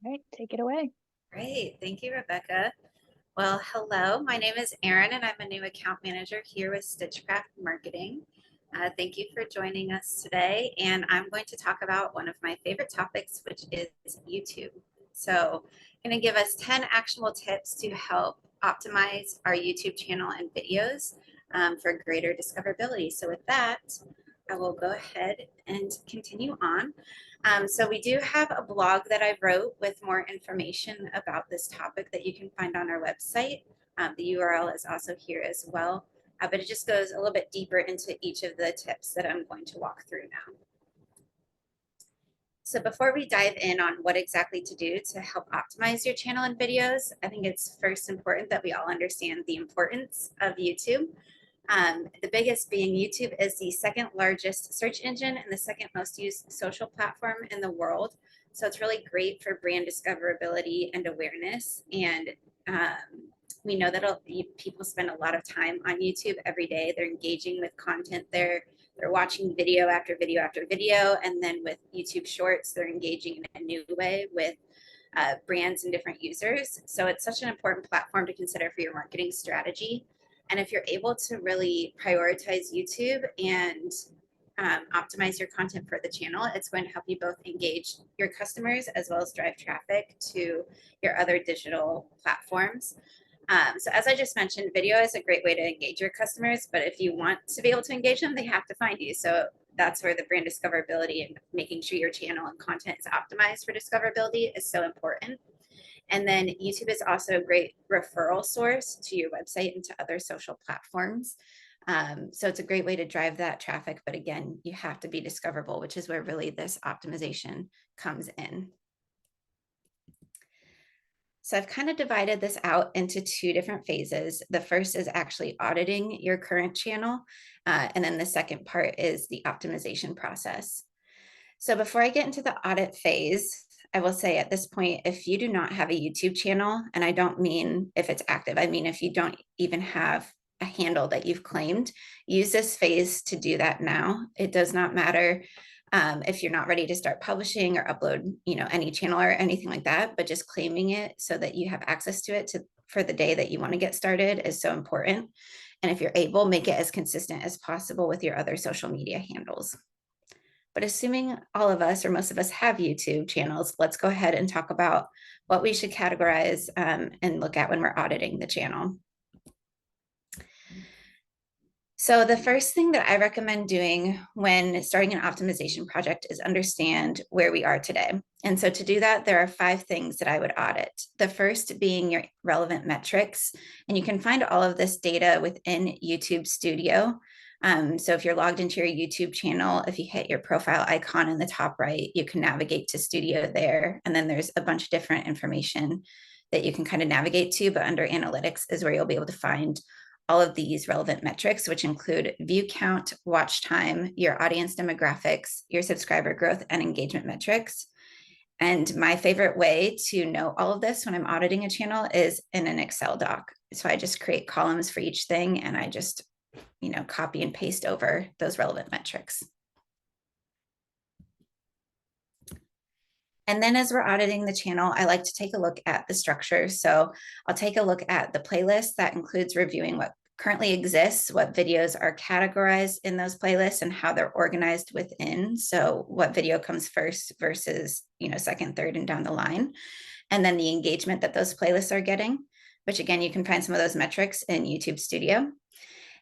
right, take it away. Great. Thank you, Rebecca. Well, hello. My name is Erin, and I'm a new account manager here with Stitchcraft Marketing. Thank you for joining us today. And I'm going to talk about one of my favorite topics, which is YouTube. So, I'm going to give us 10 actionable tips to help optimize our YouTube channel and videos for greater discoverability. So, with that, I will go ahead and continue on. So we do have a blog that I wrote with more information about this topic that you can find on our website. The URL is also here as well, but it just goes a little bit deeper into each of the tips that I'm going to walk through now. So before we dive in on what exactly to do to help optimize your channel and videos, I think it's first important that we all understand the importance of YouTube. The biggest being YouTube is the second largest search engine and the second most used social platform in the world. So it's really great for brand discoverability and awareness. And we know that people spend a lot of time on YouTube every day. They're engaging with content there. They're watching video after video after video. And then with YouTube Shorts, they're engaging in a new way with brands and different users. So it's such an important platform to consider for your marketing strategy. And if you're able to really prioritize YouTube and optimize your content for the channel, it's going to help you both engage your customers as well as drive traffic to your other digital platforms. So as I just mentioned, video is a great way to engage your customers, but if you want to be able to engage them, they have to find you. So that's where the brand discoverability and making sure your channel and content is optimized for discoverability is so important. And then YouTube is also a great referral source to your website and to other social platforms. So it's a great way to drive that traffic. But again, you have to be discoverable, which is where really this optimization comes in. So I've kind of divided this out into two different phases. The first is actually auditing your current channel. And then the second part is the optimization process. So before I get into the audit phase, I will say at this point, if you do not have a YouTube channel, and I don't mean if it's active, I mean if you don't even have a handle that you've claimed, use this phase to do that now. It does not matter if you're not ready to start publishing or upload, any channel or anything like that, but just claiming it so that you have access to it for the day that you want to get started is so important. And if you're able, make it as consistent as possible with your other social media handles. But assuming all of us or most of us have YouTube channels, let's go ahead and talk about what we should categorize and look at when we're auditing the channel. So the first thing that I recommend doing when starting an optimization project is understand where we are today. And so to do that, there are 5 things that I would audit. The first being your relevant metrics. And you can find all of this data within YouTube Studio. So if you're logged into your YouTube channel, if you hit your profile icon in the top right, you can navigate to Studio there. And then there's a bunch of different information that you can kind of navigate to, but under analytics is where you'll be able to find all of these relevant metrics, which include view count, watch time, your audience demographics, your subscriber growth, and engagement metrics. And my favorite way to know all of this when I'm auditing a channel is in an Excel doc. So I just create columns for each thing, and I just copy and paste over those relevant metrics. And then as we're auditing the channel, I like to take a look at the structure. So I'll take a look at the playlist. That includes reviewing what currently exists, what videos are categorized in those playlists, and how they're organized within. So what video comes first versus, second, third, and down the line. And then the engagement that those playlists are getting, which again, you can find some of those metrics in YouTube Studio.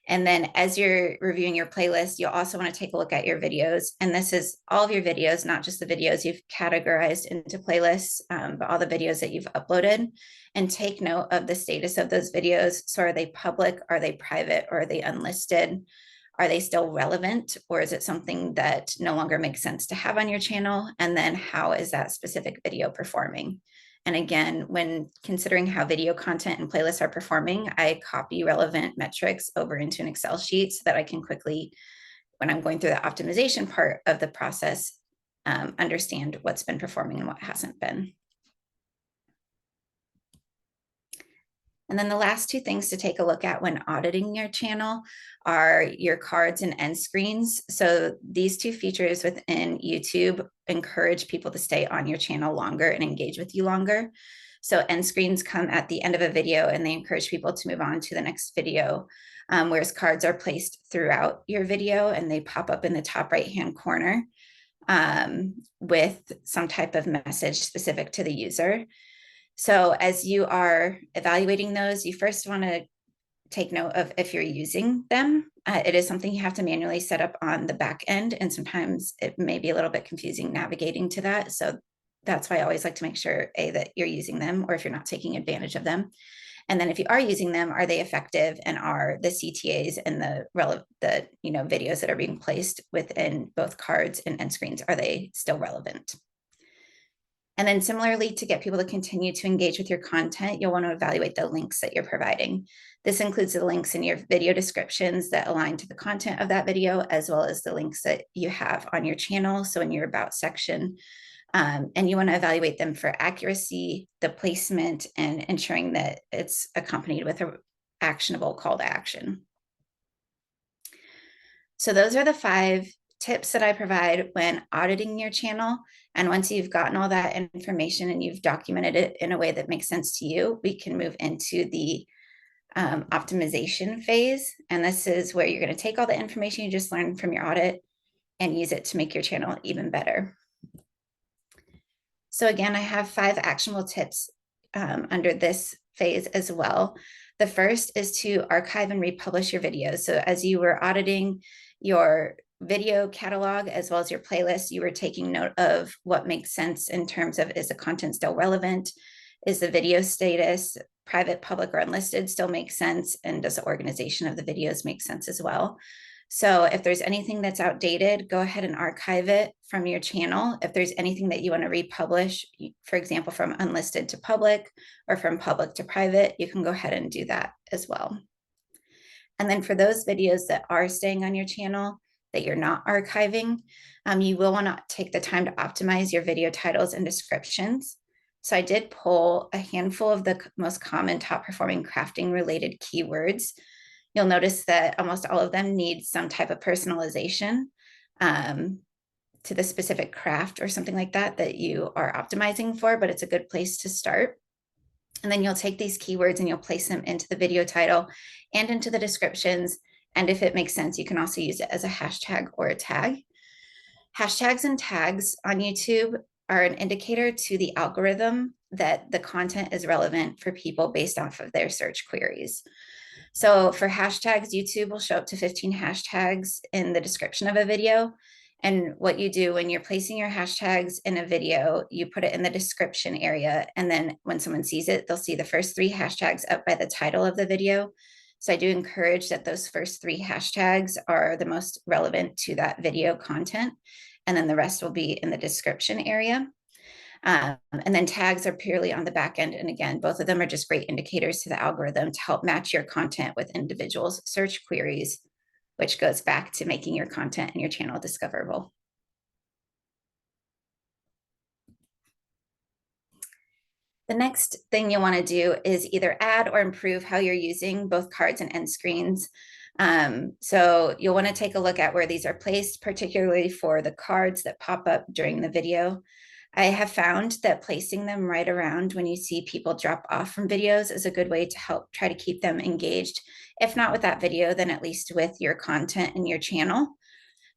And then as you're reviewing your playlist, you'll also want to take a look at your videos. And this is all of your videos, not just the videos you've categorized into playlists, but all the videos that you've uploaded. And take note of the status of those videos. So are they public? Are they private? Or are they unlisted? Are they still relevant? Or is it something that no longer makes sense to have on your channel? And then how is that specific video performing? And again, when considering how video content and playlists are performing, I copy relevant metrics over into an Excel sheet so that I can quickly, when I'm going through the optimization part of the process, understand what's been performing and what hasn't been. And then the last two things to take a look at when auditing your channel are your cards and end screens. So these two features within YouTube encourage people to stay on your channel longer and engage with you longer. So end screens come at the end of a video and they encourage people to move on to the next video, whereas cards are placed throughout your video and they pop up in the top right-hand corner with some type of message specific to the user. So as you are evaluating those, you first want to take note of if you're using them. It is something you have to manually set up on the back end, and sometimes it may be a little bit confusing navigating to that. So that's why I always like to make sure, A, that you're using them, or if you're not taking advantage of them. And then if you are using them, are they effective, and are the CTAs and the videos that are being placed within both cards and end screens, are they still relevant? And then similarly, to get people to continue to engage with your content, you'll want to evaluate the links that you're providing. This includes the links in your video descriptions that align to the content of that video, as well as the links that you have on your channel, so in your About section. And you want to evaluate them for accuracy, the placement, and ensuring that it's accompanied with an actionable call to action. So those are the 5 tips that I provide when auditing your channel. And once you've gotten all that information and you've documented it in a way that makes sense to you, we can move into the optimization phase. And this is where you're going to take all the information you just learned from your audit and use it to make your channel even better. So again, I have 5 actionable tips under this phase as well. The first is to archive and republish your videos. So as you were auditing your video catalog as well as your playlist, you were taking note of what makes sense in terms of, is the content still relevant? Is the video status private, public, or unlisted still make sense? And does the organization of the videos make sense as well? So if there's anything that's outdated, go ahead and archive it from your channel. If there's anything that you want to republish, for example, from unlisted to public or from public to private, you can go ahead and do that as well. And then for those videos that are staying on your channel that you're not archiving, you will want to take the time to optimize your video titles and descriptions. So I did pull a handful of the most common top performing crafting related keywords. You'll notice that almost all of them need some type of personalization to the specific craft or something like that that you are optimizing for, but it's a good place to start. And then you'll take these keywords and you'll place them into the video title and into the descriptions. And if it makes sense, you can also use it as a hashtag or a tag. Hashtags and tags on YouTube are an indicator to the algorithm that the content is relevant for people based off of their search queries. So for hashtags, YouTube will show up to 15 hashtags in the description of a video. And what you do when you're placing your hashtags in a video, you put it in the description area. And then when someone sees it, they'll see the first 3 hashtags up by the title of the video. So I do encourage that those first 3 hashtags are the most relevant to that video content. And then the rest will be in the description area. And then tags are purely on the back end. And again, both of them are just great indicators to the algorithm to help match your content with individuals' search queries, which goes back to making your content and your channel discoverable. The next thing you want to do is either add or improve how you're using both cards and end screens. So you'll want to take a look at where these are placed, particularly for the cards that pop up during the video. I have found that placing them right around when you see people drop off from videos is a good way to help try to keep them engaged. If not with that video, then at least with your content and your channel.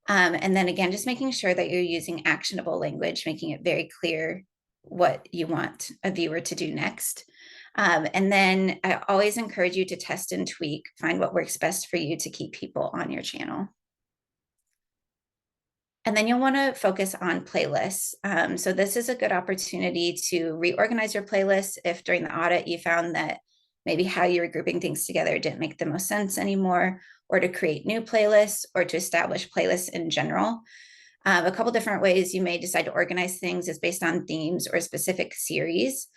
And then again, just making sure that you're using actionable language, making it very clear what you want a viewer to do next. And then I always encourage you to test and tweak, find what works best for you to keep people on your channel. And then you'll want to focus on playlists. So this is a good opportunity to reorganize your playlists if during the audit you found that maybe how you were grouping things together didn't make the most sense anymore, or to create new playlists or to establish playlists in general. A couple different ways you may decide to organize things is based on themes or a specific series.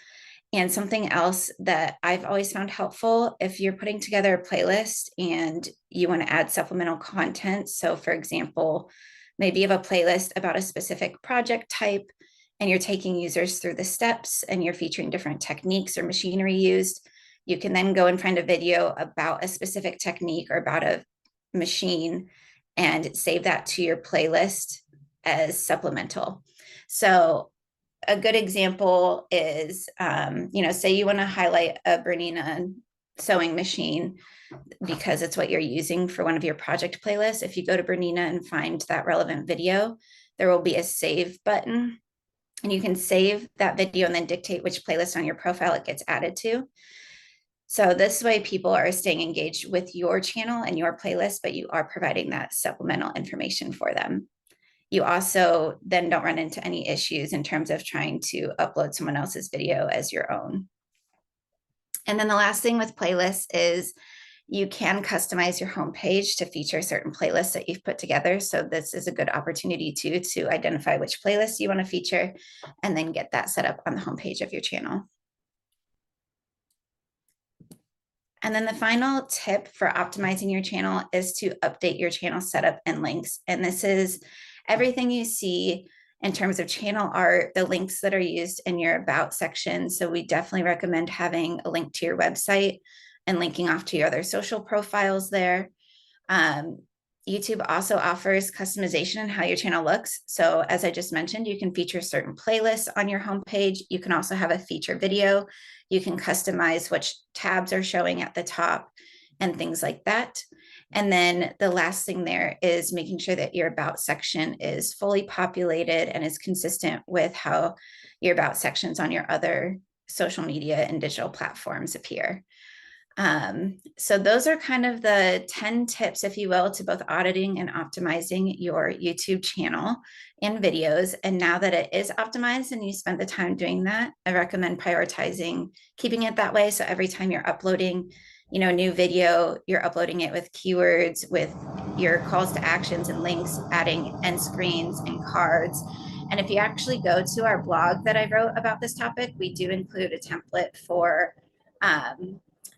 And something else that I've always found helpful, if you're putting together a playlist and you want to add supplemental content. So for example, maybe you have a playlist about a specific project type and you're taking users through the steps and you're featuring different techniques or machinery used. You can then go and find a video about a specific technique or about a machine and save that to your playlist as supplemental. So a good example is, say you want to highlight a Bernina sewing machine because it's what you're using for one of your project playlists. If you go to Bernina and find that relevant video, there will be a save button, and you can save that video and then dictate which playlist on your profile it gets added to. So this way people are staying engaged with your channel and your playlist, but you are providing that supplemental information for them. You also then don't run into any issues in terms of trying to upload someone else's video as your own. And then the last thing with playlists is you can customize your homepage to feature certain playlists that you've put together. So this is a good opportunity too, to identify which playlist you want to feature and then get that set up on the homepage of your channel. And then the final tip for optimizing your channel is to update your channel setup and links. And this is everything you see in terms of channel art, the links that are used in your about section. So we definitely recommend having a link to your website and linking off to your other social profiles there. YouTube also offers customization in how your channel looks. So as I just mentioned, you can feature certain playlists on your homepage. You can also have a feature video. You can customize which tabs are showing at the top and things like that. And then the last thing there is making sure that your about section is fully populated and is consistent with how your about sections on your other social media and digital platforms appear. So those are kind of the 10 tips, if you will, to both auditing and optimizing your YouTube channel and videos. And now that it is optimized and you spend the time doing that, I recommend prioritizing keeping it that way. So every time you're uploading, a new video, you're uploading it with keywords, with your calls to actions and links, adding end screens and cards. And if you actually go to our blog that I wrote about this topic, we do include a template for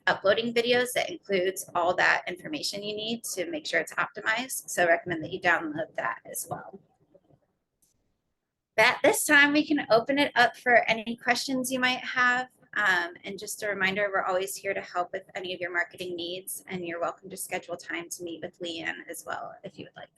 uploading videos that includes all that information you need to make sure it's optimized. So I recommend that you download that as well. At this time, we can open it up for any questions you might have. And just a reminder, we're always here to help with any of your marketing needs, and you're welcome to schedule time to meet with Leanne as well if you would like.